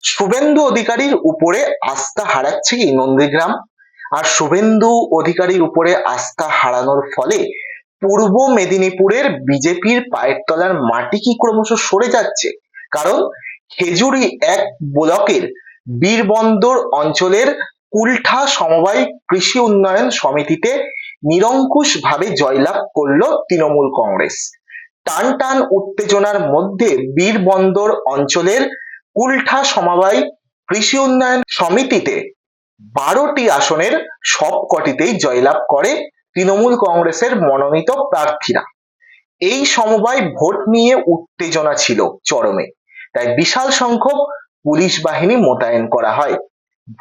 শুভেন্দু অধিকারীর উপরে আস্থা হারাচ্ছে কি নন্দীগ্রাম? আর শুভেন্দু অধিকারীর উপরে আস্থা হারানোর ফলে পূর্ব মেদিনীপুরের বিজেপির পায়ের তলার মাটি কি ক্রমশ সরে যাচ্ছে? কারণ খেজুরি এক ব্লকের বীরবন্দর অঞ্চলের কুলঠা সমবায় কৃষি উন্নয়ন সমিতিতে নিরঙ্কুশ ভাবে জয়লাভ করলো তৃণমূল কংগ্রেস। টান টান উত্তেজনার মধ্যে বীরবন্দর অঞ্চলের কুলঠা সমবায় কৃষি উন্নয়ন সমিতিতে 12টি আসনের সবকটিতেই জয়লাভ করে তৃণমূল কংগ্রেসের মনোনীত প্রার্থীরা। এই সমবায় ভোট নিয়ে উত্তেজনা ছিল চরমে, তাই বিশাল সংখ্যক পুলিশ বাহিনী মোতায়েন করা হয়।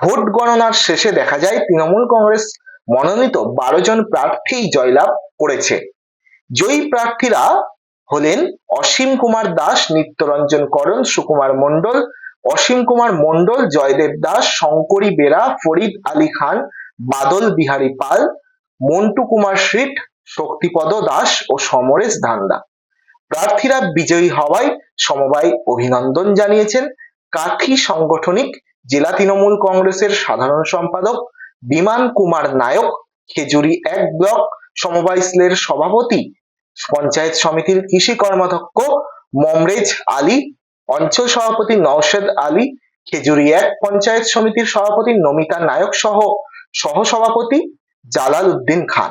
ভোট গণনার শেষে দেখা যায় তৃণমূল কংগ্রেস মনোনীত 12 জন প্রার্থী জয়লাভ করেছে। জয়ী প্রার্থীরা হলেন অসীম কুমার দাস, নিত্যরঞ্জন করণ, সুকুমার মণ্ডল, অসীম কুমার মণ্ডল, জয়দেব দাস, শঙ্করী বেরা, ফরিদ আলী খান, বাদল বিহারী পাল, মন্টু কুমার শীঠ, শক্তিপদ দাস ও সমরেশ ধান্দা। প্রার্থীরা বিজয়ী হওয়ায় সমবায় অভিনন্দন জানিয়েছেন কাঠি সাংগঠনিক জেলা তৃণমূল কংগ্রেসের সাধারণ সম্পাদক বিমান কুমার নায়ক, খেজুরি এক ব্লক সমবায় সেলের সভাপতি, পঞ্চায়েত সমিতির কৃষি কর্মাধ্যক্ষ মমরেজ আলী, অঞ্চল সভাপতি নওশেদ আলী, খেজুরি এক পঞ্চায়েত সমিতির সভাপতি নমিতা নায়ক সহ সহসভাপতি জালাল উদ্দিন খান।